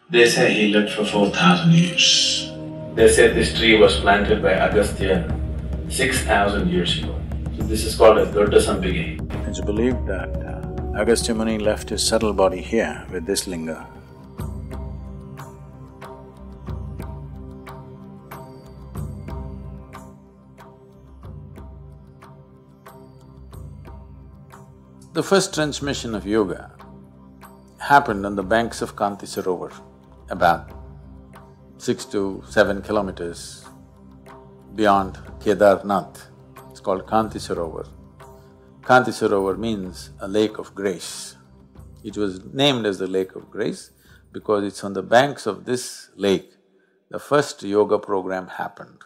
They say he lived for 4,000 years. They say this tree was planted by Agastia 6,000 years ago. So this is called as Doddasampige. It's believed that Agastya Muni left his subtle body here with this linga. The first transmission of yoga happened on the banks of Kanti Sarovar, about 6 to 7 kilometers beyond Kedarnath. It's called Kanti Sarovar. Kanti Sarovar means a lake of grace. It was named as the lake of grace because it's on the banks of this lake the first yoga program happened,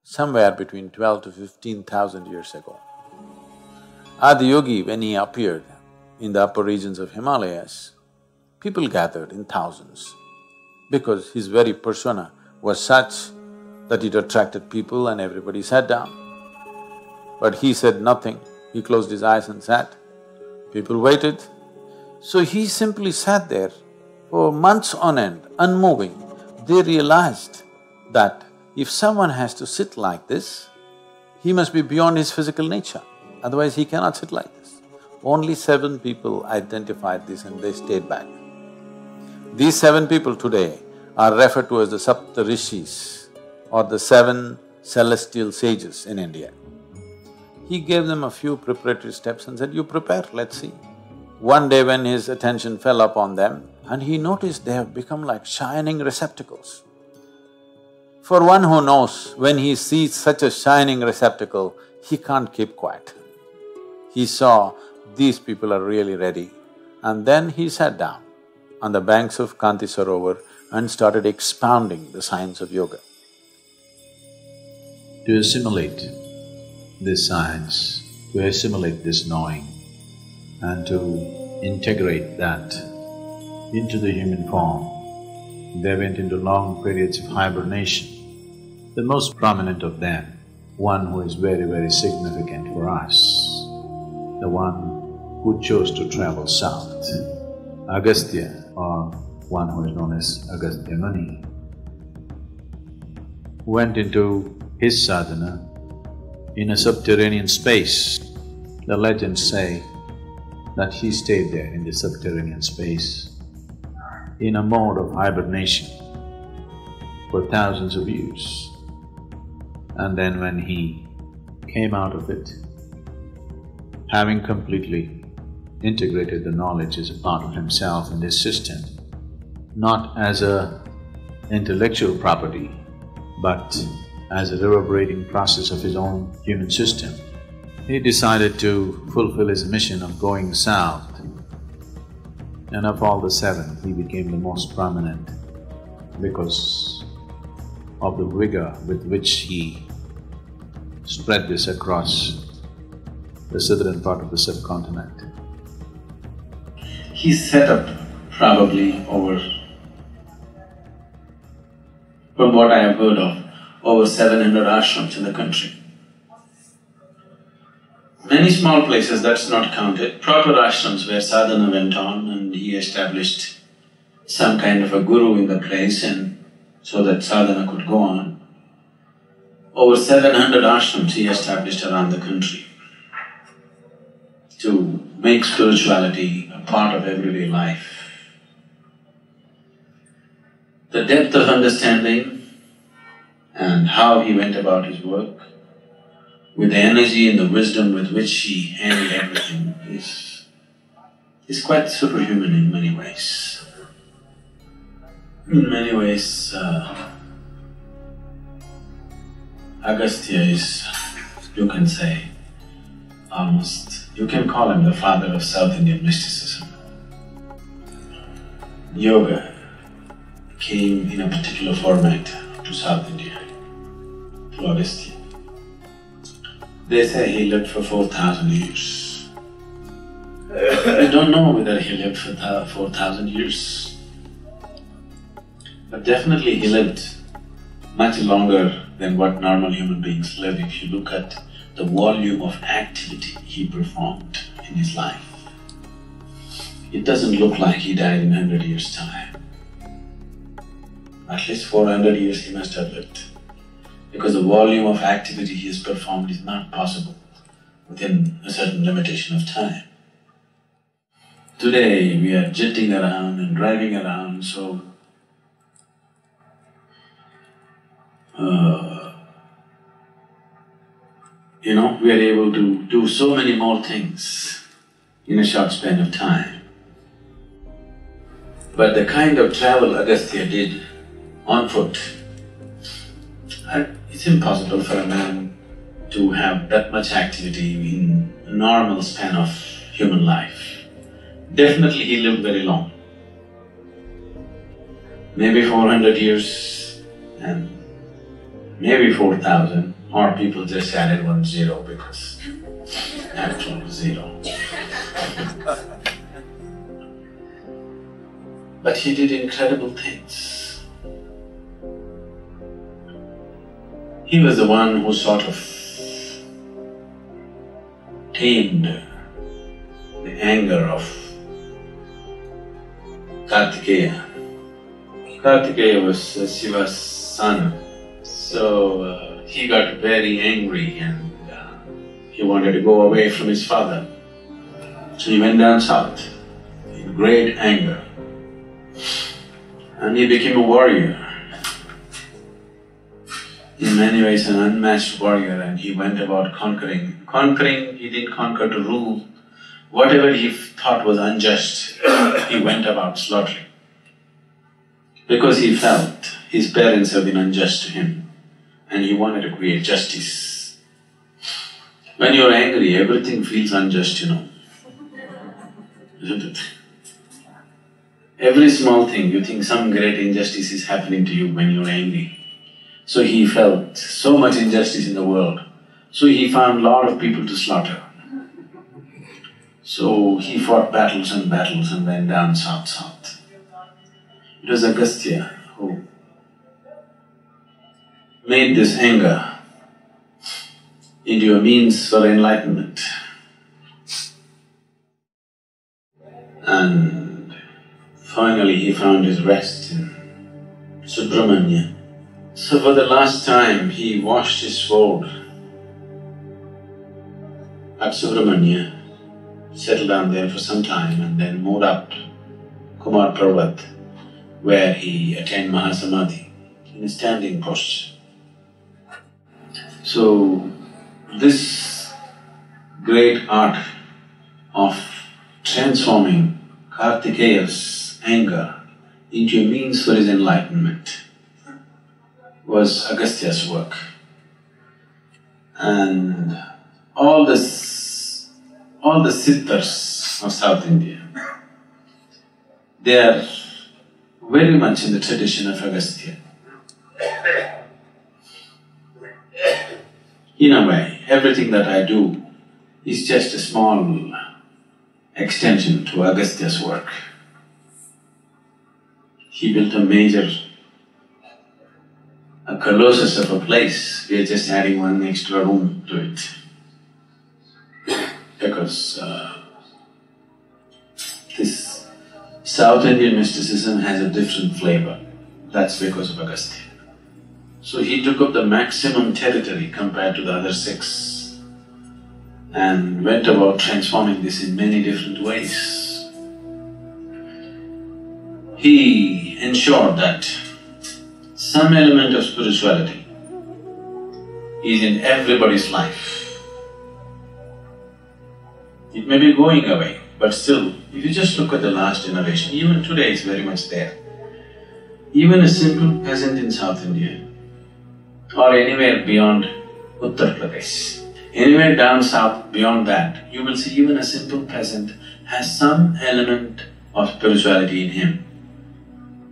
somewhere between 12 to 15,000 years ago. Adiyogi, when he appeared in the upper regions of Himalayas, people gathered in thousands because his very persona was such that it attracted people and everybody sat down. But he said nothing, he closed his eyes and sat. People waited. So he simply sat there for months on end, unmoving. They realized that if someone has to sit like this, he must be beyond his physical nature, otherwise he cannot sit like this. Only 7 people identified this and they stayed back. These 7 people today are referred to as the Saptarishis or the 7 celestial sages in India. He gave them a few preparatory steps and said, you prepare, let's see. One day when his attention fell upon them and he noticed they have become like shining receptacles. For one who knows, when he sees such a shining receptacle, he can't keep quiet. He saw these people are really ready and then he sat down on the banks of Kanti Sarovar and started expounding the science of yoga. To assimilate this science, to assimilate this knowing and to integrate that into the human form, they went into long periods of hibernation. The most prominent of them, one who is very, very significant for us, the one who chose to travel south, Agastya, or one who is known as Agastya Muni, went into his sadhana in a subterranean space. The legends say that he stayed there in the subterranean space in a mode of hibernation for thousands of years. And then when he came out of it, having completely integrated the knowledge as a part of himself and his system, not as a intellectual property, but as a reverberating process of his own human system, he decided to fulfill his mission of going south. And of all the 7, he became the most prominent because of the vigor with which he spread this across the southern part of the subcontinent. He set up probably over, from what I have heard of, over 700 ashrams in the country. Many small places, that's not counted, proper ashrams where sadhana went on and he established some kind of a guru in the place and so that sadhana could go on. Over 700 ashrams he established around the country to make spirituality a part of everyday life. The depth of understanding and how he went about his work, with the energy and the wisdom with which he handled everything is quite superhuman in many ways. In many ways, Agastya is, you can say, almost, you can call him the father of South Indian mysticism. Yoga came in a particular format to South India, to Agastya. They say he lived for 4,000 years. I don't know whether he lived for 4,000 years, but definitely he lived much longer than what normal human beings live if you look at the volume of activity he performed in his life. It doesn't look like he died in 100 years' time. At least 400 years he must have lived, because the volume of activity he has performed is not possible within a certain limitation of time. Today we are jetting around and driving around, so we are able to do so many more things in a short span of time. But the kind of travel Agastya did on foot, it's impossible for a man to have that much activity in a normal span of human life. Definitely he lived very long, maybe 400 years and maybe 4,000, or people just added 1 zero because actual zero. But he did incredible things. He was the one who sort of tamed the anger of Kartikeya. Kartikeya was Shiva's son, so he got very angry and he wanted to go away from his father. So he went down south in great anger and he became a warrior. In many ways an unmatched warrior, and he went about conquering. Conquering, he didn't conquer to rule. Whatever he thought was unjust, he went about slaughtering. Because he felt his parents have been unjust to him and he wanted to create justice. When you're angry, everything feels unjust, isn't it? Every small thing, you think some great injustice is happening to you when you're angry. So he felt so much injustice in the world, so he found a lot of people to slaughter. So he fought battles and battles and went down south. It was Agastya who made this anger into a means for enlightenment. And finally he found his rest in Subramanya. So for the last time he washed his sword at Subramanya, settled down there for some time and then moved up Kumar Parvat, where he attained Mahasamadhi in a standing posture. So this great art of transforming Kartikeya's anger into a means for his enlightenment was Agastya's work. And all the siddhas of South India, they are very much in the tradition of Agastya. In a way, everything that I do is just a small extension to Agastya's work. He built a colossus of a place, we are just adding one extra room to it. Because this South Indian mysticism has a different flavor, that's because of Agastya. So he took up the maximum territory compared to the other six and went about transforming this in many different ways. He ensured that some element of spirituality is in everybody's life. It may be going away, but still, if you just look at the last generation, even today it's very much there. Even a simple peasant in South India or anywhere beyond Uttar Pradesh, anywhere down south beyond that, you will see even a simple peasant has some element of spirituality in him.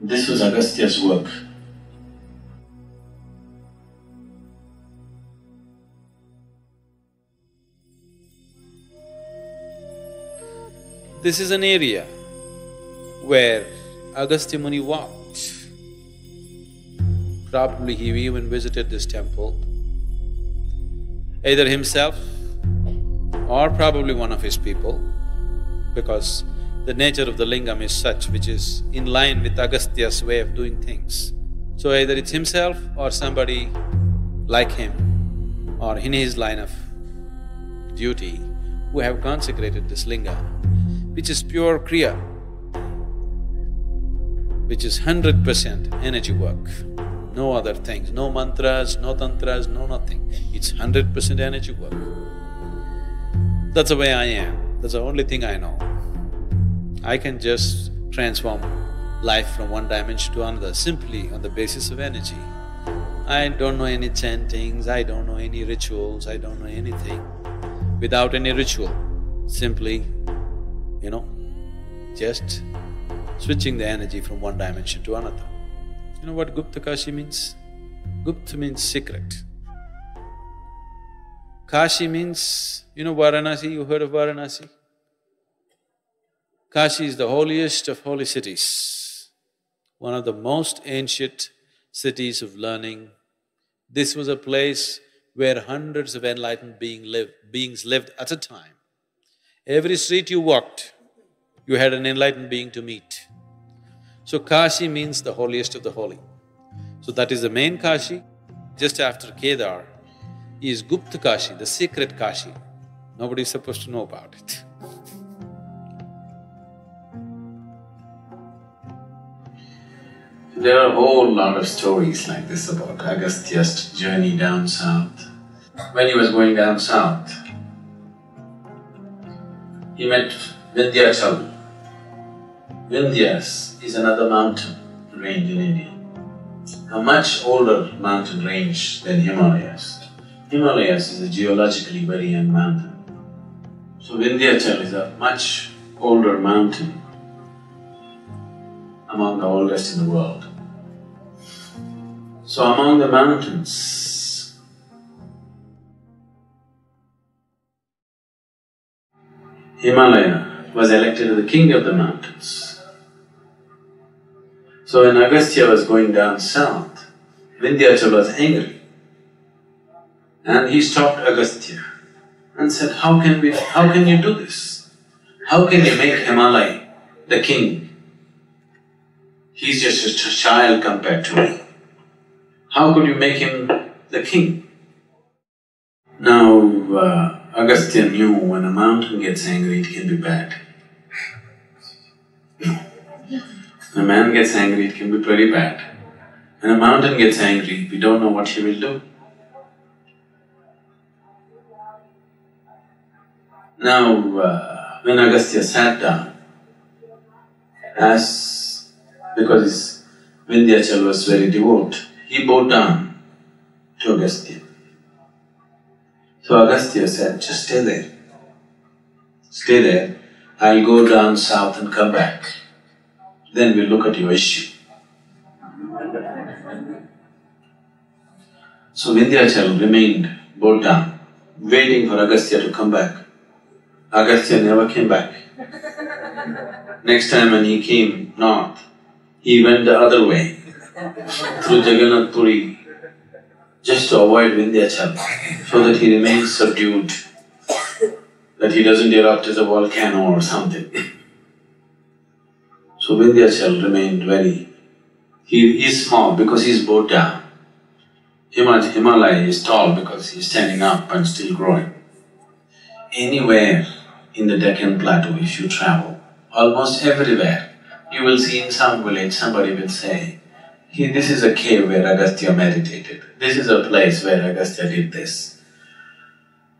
This was Agastya's work. This is an area where Agastya Muni walked. Probably he even visited this temple, either himself or probably one of his people, because the nature of the lingam is such which is in line with Agastya's way of doing things. So either it's himself or somebody like him or in his line of duty who have consecrated this linga, which is pure kriya, which is 100% energy work, no other things, no mantras, no tantras, no nothing. It's 100% energy work. That's the way I am, that's the only thing I know. I can just transform life from one dimension to another simply on the basis of energy. I don't know any chantings, I don't know any rituals, I don't know anything. Without any ritual, simply, just switching the energy from one dimension to another. You know what Gupta Kashi means? Gupta means secret. Kashi means, Varanasi, you heard of Varanasi? Kashi is the holiest of holy cities, one of the most ancient cities of learning. This was a place where hundreds of enlightened beings lived at a time. Every street you walked, you had an enlightened being to meet. So Kashi means the holiest of the holy. So that is the main Kashi. Just after Kedar is Gupta Kashi, the secret Kashi. Nobody is supposed to know about it. There are a whole lot of stories like this about Agastia's journey down south. When he was going down south, he met Vindhyachal. Vindhyas is another mountain range in India, a much older mountain range than Himalayas. Himalayas is a geologically very young mountain. So Vindhyachal is a much older mountain, among the oldest in the world. So among the mountains, Himalaya was elected as the king of the mountains. So when Agastya was going down south, Vindhyachal was angry and he stopped Agastya and said, how can you do this? How can you make Himalaya the king? He's just a child compared to me. How could you make him the king? Now, Agastya knew when a mountain gets angry, it can be bad. When a man gets angry, it can be pretty bad. When a mountain gets angry, we don't know what he will do. Now, when Agastya sat down, because Vindhyachal was very devout, he bowed down to Agastya. So Agastya said, just stay there. Stay there, I'll go down south and come back. Then we'll look at your issue. So Vindhyachal remained bowed down, waiting for Agastya to come back. Agastya never came back. Next time when he came north, he went the other way, through Jagannath Puri, just to avoid Vindhyachal, so that he remains subdued, that he doesn't erupt as a volcano or something. So Vindhyachal remained he is small because he is bowed down. Himalaya is tall because he is standing up and still growing. Anywhere in the Deccan Plateau if you travel, almost everywhere, you will see in some village somebody will say, this is a cave where Agastya meditated, this is a place where Agastya did this.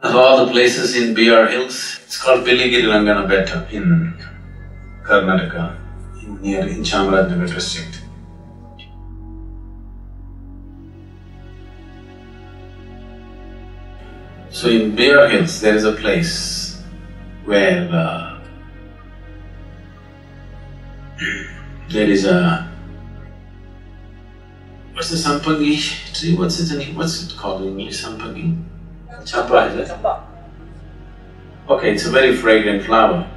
Of all the places in BR Hills, it's called Piligiri Rangana Betta in Karnataka, in Chamarajanagar district. So in BR Hills there is a place where there is a… what's the sampangi tree? What's it called in English? Sampangi? Champa, is it? Champa. Okay, it's a very fragrant flower.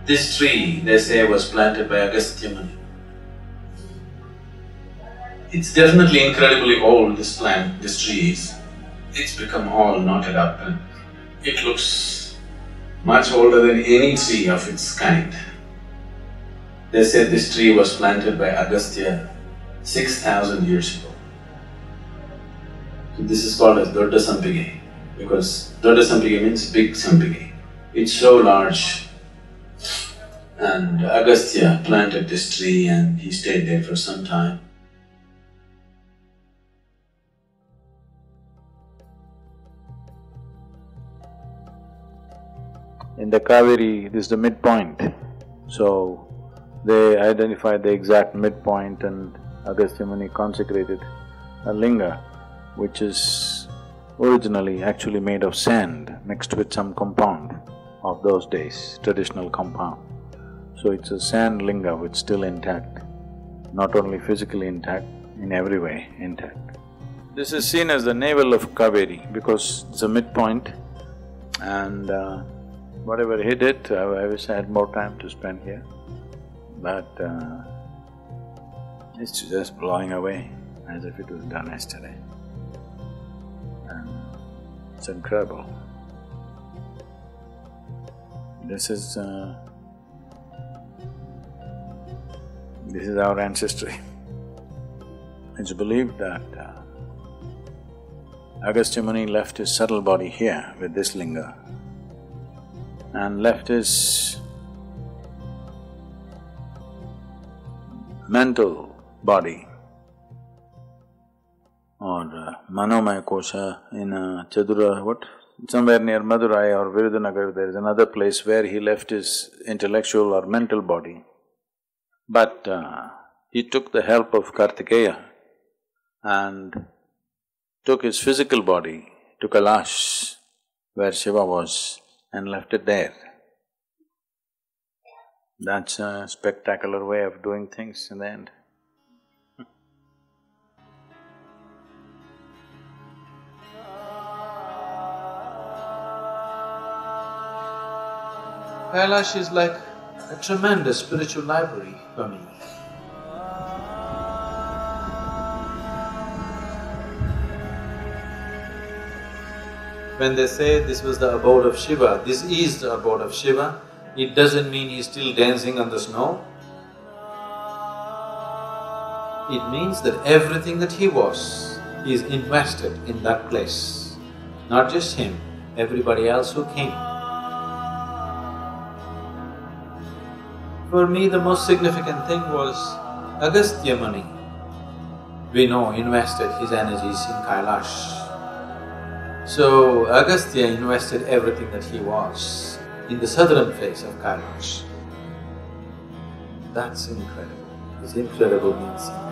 This tree, they say, was planted by Agastya Muni. It's definitely incredibly old, this tree is. It's become all knotted up and it looks much older than any tree of its kind. They said this tree was planted by Agastya 6,000 years ago. So this is called as Dodda Sampige, because Dodda Sampige means big Sampige. It's so large. And Agastya planted this tree and he stayed there for some time. In the Kaveri, this is the midpoint. So, they identified the exact midpoint and Agastya Muni consecrated a linga which is originally actually made of sand mixed with some compound of those days, traditional compound. So it's a sand linga which is still intact, not only physically intact, in every way intact. This is seen as the navel of Kaveri because it's a midpoint and whatever he did, I wish I had more time to spend here, but it's just blowing away as if it was done yesterday. And it's incredible. This is our ancestry. It's believed that Agastya Muni left his subtle body here with this linga and left his mental body or Manomaya Kosha in Chadura, what? Somewhere near Madurai or Virudhunagar, there is another place where he left his intellectual or mental body. But he took the help of Kartikeya and took his physical body to Kailash, where Shiva was, and left it there. That's a spectacular way of doing things in the end. Kailash is like a tremendous spiritual library for me. When they say this was the abode of Shiva, this is the abode of Shiva, it doesn't mean he's still dancing on the snow. It means that everything that he was is invested in that place. Not just him, everybody else who came. For me, the most significant thing was Agastya Muni, we know, invested his energies in Kailash. So, Agastya invested everything that he was in the southern face of Kailash. That's incredible. It's incredible means incredible.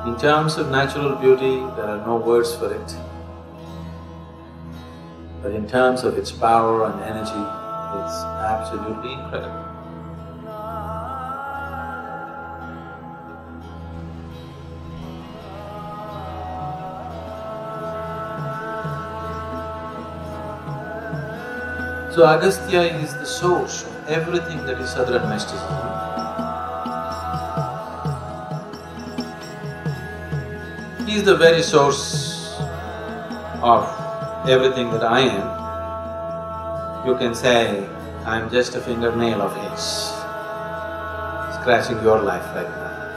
In terms of natural beauty, there are no words for it. But in terms of its power and energy, it's absolutely incredible. So Agastya is the source of everything that is southern mysticism. He is the very source of everything that I am. You can say, I'm just a fingernail of his, scratching your life right now.